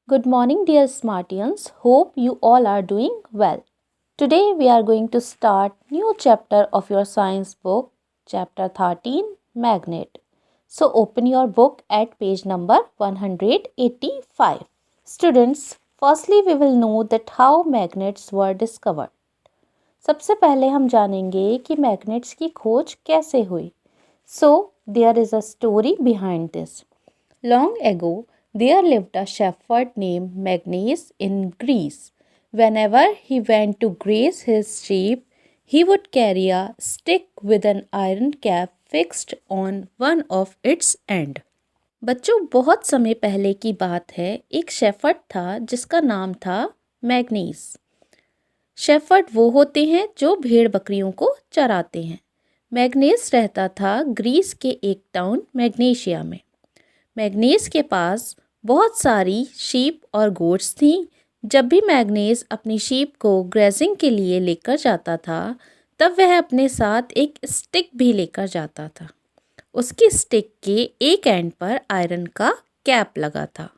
Good morning, dear Smartians. Hope you all are doing well. Today we are going to start new chapter of your science book, chapter 13, Magnet. So open your book at page number 185. Students, firstly we will know that how magnets were discovered. सबसे पहले हम जानेंगे कि magnets की खोज कैसे हुई. So there is a story behind this. Long ago, there lived a shepherd named Magnes in Greece. Whenever he went to graze his sheep, he would carry a stick with an iron cap fixed on one of its end. बच्चों, बहुत समय पहले की बात है. एक shepherd था जिसका नाम था मैग्नीस. शेफर्ड वो होते हैं जो भेड़ बकरियों को चराते हैं. मैग्नीस रहता था ग्रीस के एक टाउन मैग्नेशिया में. मैग्नीस के पास बहुत सारी शीप और गोट्स थीं. जब भी मैग्नीस अपनी शीप को ग्रेजिंग के लिए लेकर जाता था, तब वह अपने साथ एक स्टिक भी लेकर जाता था. उसकी स्टिक के एक एंड पर आयरन का कैप लगा था.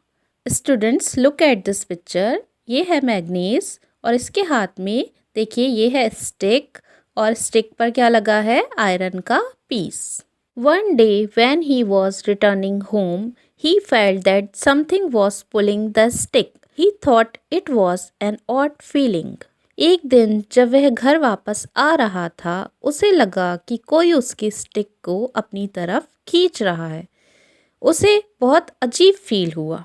Students, look at this picture. ये है मैग्नीस और इसके हाथ में देखिए ये है स्टिक और स्टिक पर क्या लगा है? आयरन का piece. One day when he was returning home, he felt that something was pulling the stick. He thought it was an odd feeling. एक दिन जब वह घर वापस आ रहा था, उसे लगा कि कोई उसकी स्टिक को अपनी तरफ खींच रहा है. उसे बहुत अजीब फील हुआ.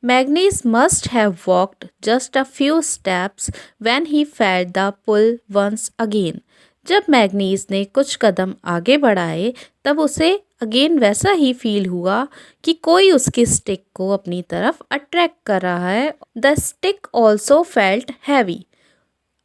Magnus must have walked just a few steps when he felt the pull once again. जब मैग्नीस ने कुछ कदम आगे बढ़ाए, तब उसे अगेन वैसा ही फील हुआ कि कोई उसकी स्टिक को अपनी तरफ अट्रैक्ट कर रहा है. The stick also felt heavy.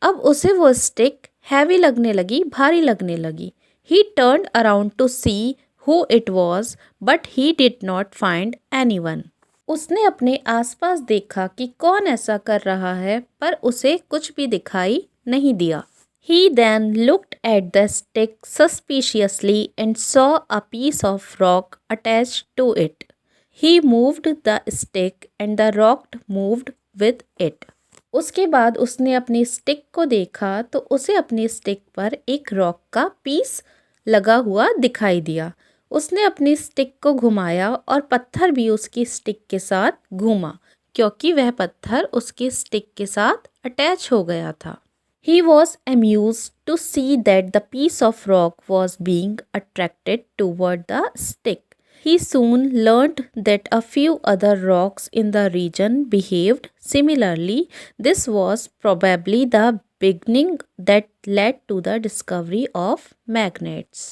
अब उसे वो स्टिक हैवी लगने लगी, भारी लगने लगी. ही turned around two see who it was, but he did not find anyone. उसने अपने आसपास देखा कि कौन ऐसा कर रहा है, पर उसे कुछ भी दिखाई नहीं दिया. He then looked at the stick suspiciously and saw a piece of rock attached to it. He moved the stick and the rock moved with it. उसके बाद उसने अपनी स्टिक को देखा तो उसे अपनी स्टिक पर एक रॉक का पीस लगा हुआ दिखाई दिया. उसने अपनी स्टिक को घुमाया और पत्थर भी उसकी स्टिक के साथ घूमा, क्योंकि वह पत्थर उसकी स्टिक के साथ अटैच हो गया था. He was amused to see that the piece of rock was being attracted toward the stick. He soon learned that a few other rocks in the region behaved similarly. This was probably the beginning that led to the discovery of magnets.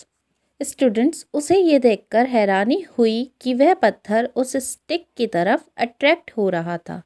Students, उसे ये देखकर हैरानी हुई कि वह पत्थर उस stick की तरफ अट्रैक्ट हो रहा था.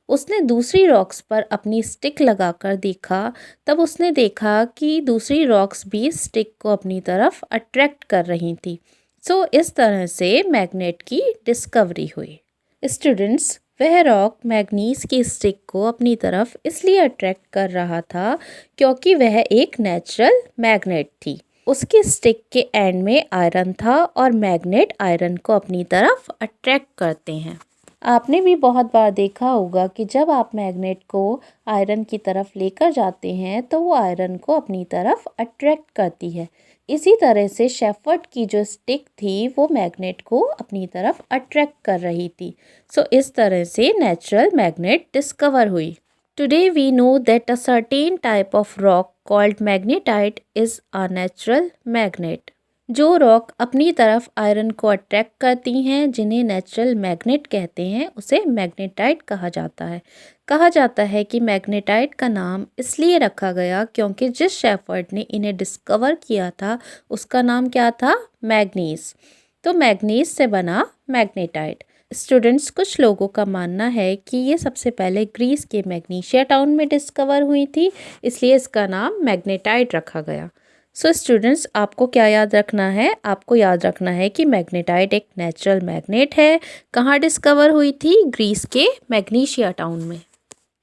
उसने दूसरी रॉक्स पर अपनी स्टिक लगाकर देखा, तब उसने देखा कि दूसरी रॉक्स भी स्टिक को अपनी तरफ अट्रैक्ट कर रही थी. सो इस तरह से मैग्नेट की डिस्कवरी हुई. स्टूडेंट्स, वह रॉक मैग्नीस की स्टिक को अपनी तरफ इसलिए अट्रैक्ट कर रहा था क्योंकि वह एक नेचुरल मैग्नेट थी. उसकी स्टिक के एंड में आयरन था और मैग्नेट आयरन को अपनी तरफ अट्रैक्ट करते हैं. आपने भी बहुत बार देखा होगा कि जब आप मैग्नेट को आयरन की तरफ लेकर जाते हैं तो वो आयरन को अपनी तरफ अट्रैक्ट करती है. इसी तरह से शेफर्ड की जो स्टिक थी वो मैग्नेट को अपनी तरफ अट्रैक्ट कर रही थी. सो इस तरह से नेचुरल मैग्नेट डिस्कवर हुई. Today we know that a certain type of rock called magnetite is a natural magnet. जो रॉक अपनी तरफ आयरन को अट्रैक्ट करती हैं, जिन्हें नेचुरल मैग्नेट कहते हैं, उसे मैग्नेटाइट कहा जाता है. कहा जाता है कि मैग्नेटाइट का नाम इसलिए रखा गया क्योंकि जिस शेफर्ड ने इन्हें डिस्कवर किया था उसका नाम क्या था? मैग्नीस. तो मैग्नीस से बना मैग्नेटाइट. स्टूडेंट्स, कुछ लोगों का मानना है कि ये सबसे पहले ग्रीस के मैग्नीशिया टाउन में डिस्कवर हुई थी, इसलिए इसका नाम मैग्नेटाइट रखा गया. सो स्टूडेंट्स, आपको क्या याद रखना है? आपको याद रखना है कि मैग्नेटाइट एक नेचुरल मैग्नेट है. कहाँ डिस्कवर हुई थी? ग्रीस के मैग्नीशिया टाउन में.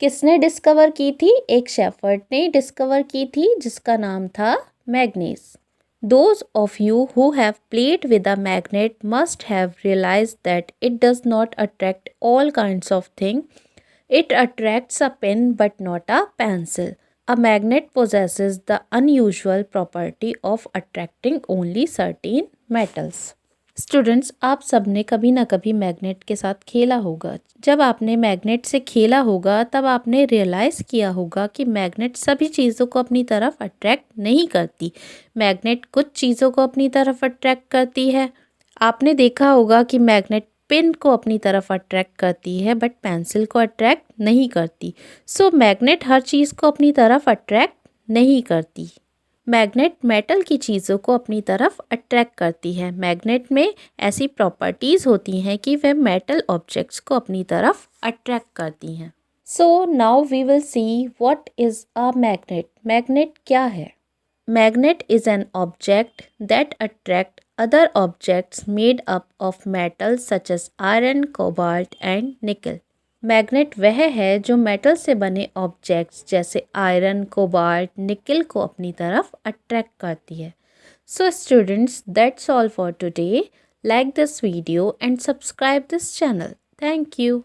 किसने डिस्कवर की थी? एक शेफर्ड ने डिस्कवर की थी जिसका नाम था manganese. Those of you who have played with a magnet must have realized that it does not attract all kinds of things. It attracts a pen but not a pencil. A magnet possesses the unusual property of attracting only certain metals. Students, आप सबने कभी ना कभी magnet के साथ खेला होगा। जब आपने मैग्नेट से खेला होगा तब आपने रियलाइज़ किया होगा कि मैग्नेट सभी चीज़ों को अपनी तरफ अट्रैक्ट नहीं करती। मैग्नेट कुछ चीज़ों को अपनी तरफ अट्रैक्ट करती है। आपने देखा होगा कि मैग्नेट पेन को अपनी तरफ अट्रैक्ट करती है बट पेंसिल को अट्रैक्ट नहीं करती। सो मैग्नेट हर चीज़ को अपनी तरफ अट्रैक्ट नहीं करती। मैग्नेट मेटल की चीज़ों को अपनी तरफ अट्रैक्ट करती है। मैग्नेट में ऐसी प्रॉपर्टीज़ होती हैं कि वह मेटल ऑब्जेक्ट्स को अपनी तरफ अट्रैक्ट करती हैं। So now we will see what is a magnet. Magnet क्या है? Magnet is an object that attract other objects made up of metals such as iron, cobalt and nickel. Magnet वह है जो मेटल से बने objects जैसे iron, cobalt, निकल को अपनी तरफ अट्रैक्ट करती है। So students, that's all for today. Like this video and subscribe this channel. Thank you.